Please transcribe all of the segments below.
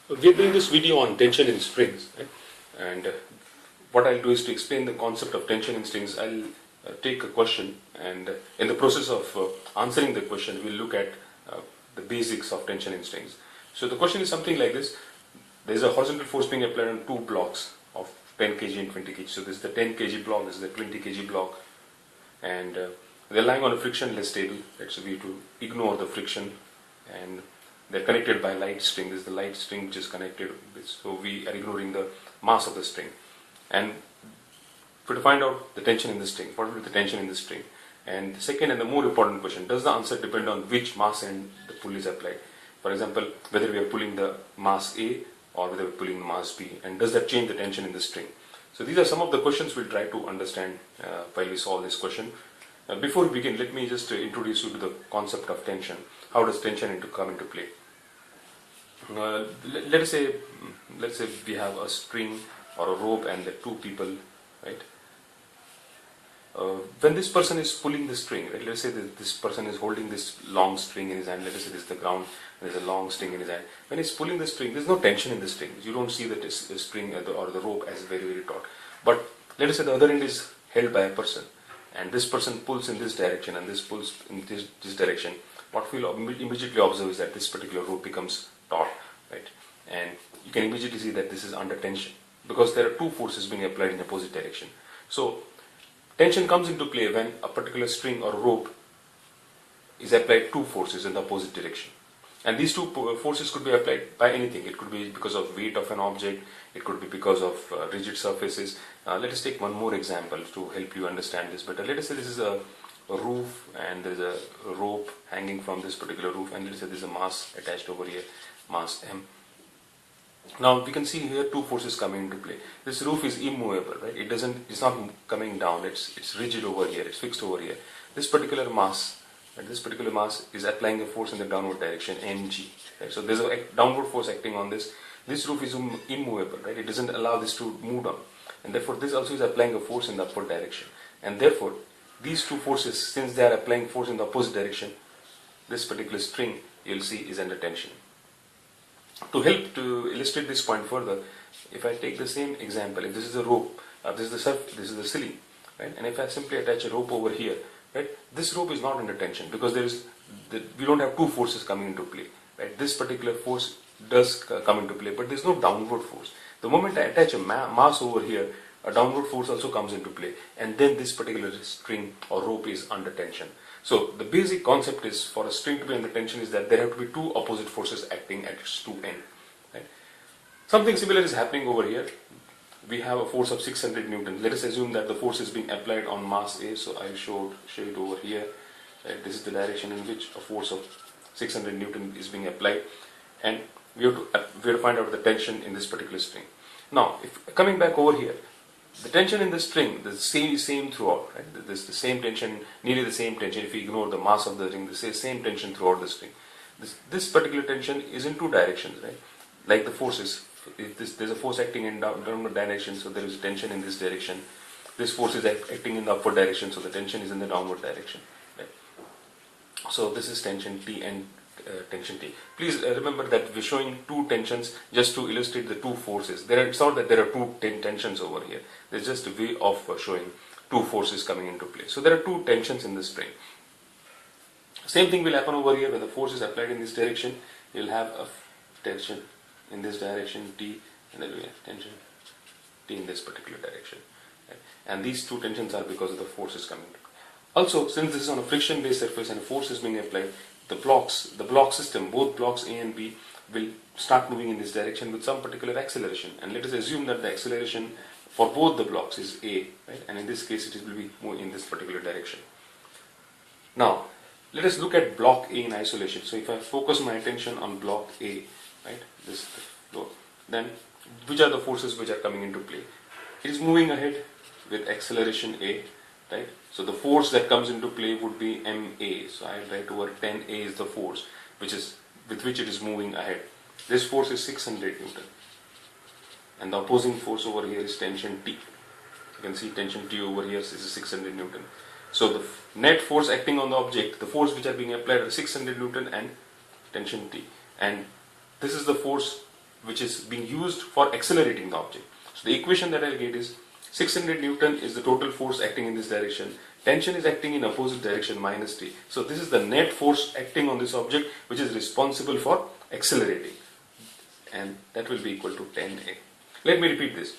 We're doing this video on tension in strings, right? And what I'll do is to explain the concept of tension in strings. I'll take a question, and in the process of answering the question, we'll look at the basics of tension in strings. So the question is something like this. There's a horizontal force being applied on two blocks of 10 kg and 20 kg. So this is the 10 kg block, this is the 20 kg block, and they're lying on a frictionless table. That's we to ignore the friction, and they're connected by light string. This is the light string which is connected. So we are ignoring the mass of the string, and to find out the tension in the string, what will be the tension in the string? And the second and the more important question: does the answer depend on which mass end the pull is applied? For example, whether we are pulling the mass A or whether we're pulling the mass B, and does that change the tension in the string? So these are some of the questions we'll try to understand while we solve this question. Before we begin, let me just introduce you to the concept of tension. How does tension come into play? Let's say we have a string or a rope and the two people, right? When this person is pulling the string, right? Let's say that this person is holding this long string in his hand. Let us say this is the ground. There's a long string in his hand. When he's pulling the string, there's no tension in the string. You don't see the string or the rope as very, very taut. But let us say the other end is held by a person, and this person pulls in this direction and this pulls in this direction. What we'll immediately observe is that this particular rope becomes taut, right? And you can immediately see that this is under tension because there are two forces being applied in opposite direction. So tension comes into play when a particular string or rope is applied two forces in the opposite direction. And these two forces could be applied by anything. It could be because of weight of an object. It could be because of rigid surfaces. Let us take one more example to help you understand this better. Let us say this is a roof and there is a rope hanging from this particular roof, and let us say there is a mass attached over here, mass M. Now we can see here two forces coming into play. This roof is immovable, right? It's not coming down. It's rigid over here. It's fixed over here. This particular mass is applying a force in the downward direction, mg. Right? So there's a downward force acting on this. This roof is immovable, right? It doesn't allow this to move down, and therefore this also is applying a force in the upward direction. And therefore these two forces, since they are applying force in the opposite direction, this particular string you'll see is under tension. To help to illustrate this point further, if I take the same example, if this is a rope, this is the ceiling, right? And if I simply attach a rope over here, right, this rope is not under tension because we don't have two forces coming into play, right? This particular force does come into play, but there's no downward force. The moment I attach a mass over here, a downward force also comes into play, and then this particular string or rope is under tension. So the basic concept is, for a string to be under tension, is that there have to be two opposite forces acting at its two ends. Right? Something similar is happening over here. We have a force of 600 newtons. Let us assume that the force is being applied on mass A. So I show it over here. Right? This is the direction in which a force of 600 newton is being applied, and we have to find out the tension in this particular string. Now, coming back over here, the tension in the string, the same throughout, right? There's the same tension, nearly the same tension. If we ignore the mass of the ring, the same tension throughout the string. This particular tension is in two directions, right? Like the forces. If there's a force acting in downward direction, so there is tension in this direction. This force is acting in the upward direction, so the tension is in the downward direction. Right? So this is tension T and tension T. Please remember that we're showing two tensions just to illustrate the two forces. It's not that there are two tensions over here. There's just a way of showing two forces coming into play. So there are two tensions in the string. Same thing will happen over here. When the force is applied in this direction, you'll have a tension in this direction T, and then we have tension T in this particular direction. Right? And these two tensions are because of the forces coming into play. Also, since this is on a friction-based surface and a force is being applied, the block system, both blocks A and B, will start moving in this direction with some particular acceleration. And let us assume that the acceleration for both the blocks is A, right? And in this case it will be moving in this particular direction. Now, let us look at block A in isolation. So if I focus my attention on block A, right, this block, then which are the forces which are coming into play? It is moving ahead with acceleration A, right? So the force that comes into play would be MA. So I write over 10A is the force with which it is moving ahead. This force is 600 Newton. And the opposing force over here is tension T. You can see tension T over here is 600 Newton. So the net force acting on the object, the force which are being applied are 600 Newton and tension T. And this is the force which is being used for accelerating the object. So the equation that I'll get is 600 Newton is the total force acting in this direction. Tension is acting in opposite direction minus T. So this is the net force acting on this object which is responsible for accelerating. And that will be equal to 10A. Let me repeat this.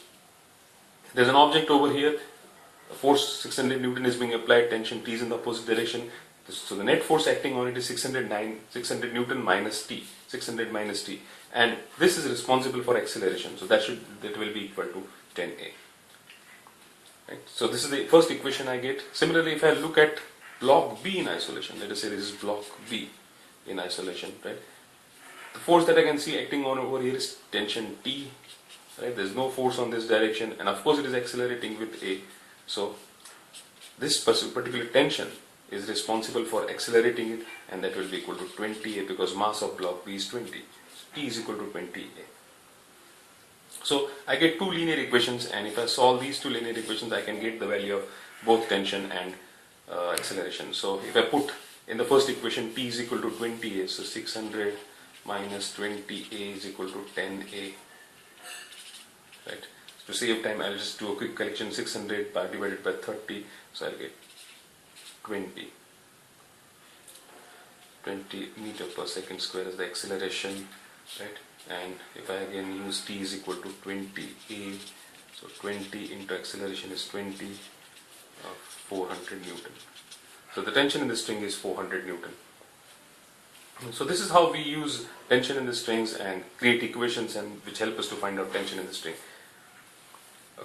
There's an object over here. Force 600 Newton is being applied. Tension T is in the opposite direction. So the net force acting on it is 600 Newton minus T. 600 minus T. And this is responsible for acceleration. So that will be equal to 10A. Right. So this is the first equation I get. Similarly, if I look at block B in isolation, let us say this is block B in isolation, right? The force that I can see acting on over here is tension T, right? There's no force on this direction, and of course it is accelerating with A. So this particular tension is responsible for accelerating it, and that will be equal to 20A because mass of block B is 20. So T is equal to 20A. So I get two linear equations, and if I solve these two linear equations, I can get the value of both tension and acceleration. So if I put in the first equation T is equal to 20A, so 600 minus 20A is equal to 10A. Right. To save time, I'll just do a quick calculation. 600 divided by 30, so I'll get 20 meter per second square as the acceleration, right? And if I again use T is equal to 20A, so 20 into acceleration is 20, 400 Newton. So the tension in the string is 400 Newton. So this is how we use tension in the strings and create equations and which help us to find out tension in the string.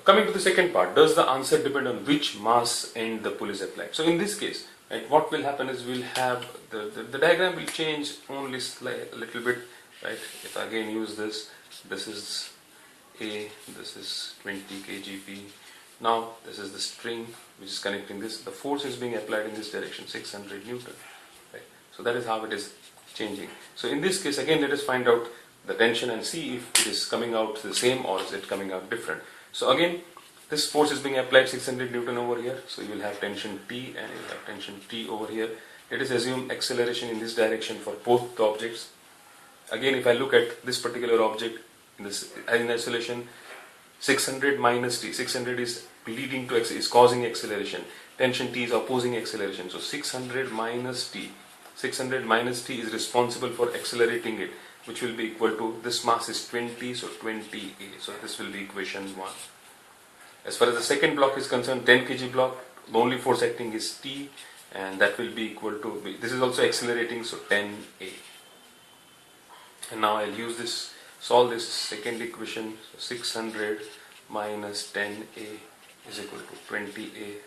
Coming to the second part, does the answer depend on which mass end the pull is applied? So in this case, right, what will happen is we'll have the diagram will change only a little bit. Right? If I again use this is A, this is 20 kgp. Now this is the string which is connecting this. The force is being applied in this direction, 600 Newton. Right? So that is how it is changing. So in this case, again, let us find out the tension and see if it is coming out the same or is it coming out different. So again, this force is being applied 600 Newton over here. So you will have tension T and you will have tension T over here. Let us assume acceleration in this direction for both the objects. Again, if I look at this particular object in isolation, 600 minus T, 600 is leading to is causing acceleration. Tension T is opposing acceleration. So 600 minus T is responsible for accelerating it, which will be equal to this mass is 20, so 20A. So this will be equation 1. As far as the second block is concerned, 10 kg block, the only force acting is T, and that will be equal to, this is also accelerating, so 10A. And now I'll use this, solve this second equation. So 600 minus 10A is equal to 20A.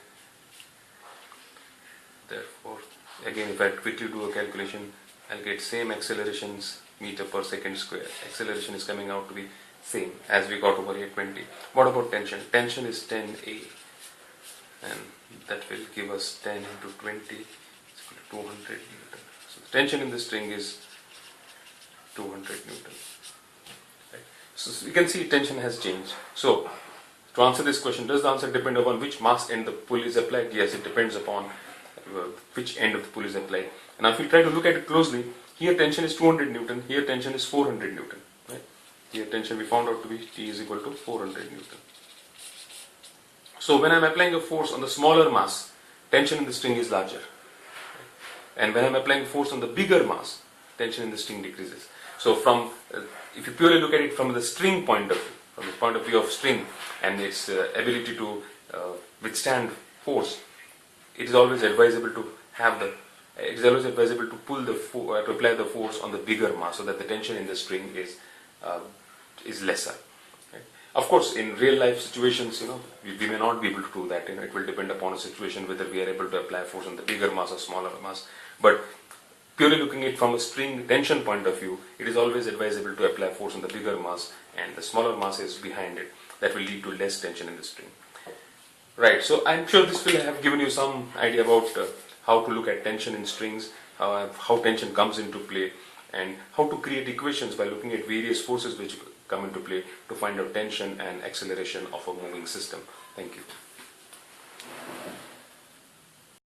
Therefore, again, if I quickly do a calculation, I'll get same accelerations meter per second square. Acceleration is coming out to be same as we got over here, 20. What about tension? Tension is 10A, and that will give us 10 into 20 is equal to 200 Newton. So the tension in the string is 200 Newton. Right. So you can see tension has changed. So to answer this question, does the answer depend upon which mass end the pull is applied? Yes, it depends upon which end of the pull is applied. And if you try to look at it closely, here tension is 200 Newton, here tension is 400 Newton. Right? Here tension we found out to be T is equal to 400 Newton. So when I am applying a force on the smaller mass, tension in the string is larger. Right? And when I am applying force on the bigger mass, tension in the string decreases. So from if you purely look at it from the string point of view, from the point of view of string and its ability to withstand force, it is always advisable to pull to apply the force on the bigger mass so that the tension in the string is lesser. Right? Of course, in real life situations, we may not be able to do that. It will depend upon a situation whether we are able to apply force on the bigger mass or smaller mass. But purely looking at it from a string tension point of view, it is always advisable to apply force on the bigger mass and the smaller mass is behind it. That will lead to less tension in the string. Right, so I'm sure this will have given you some idea about how to look at tension in strings, how tension comes into play, and how to create equations by looking at various forces which come into play to find out tension and acceleration of a moving system. Thank you.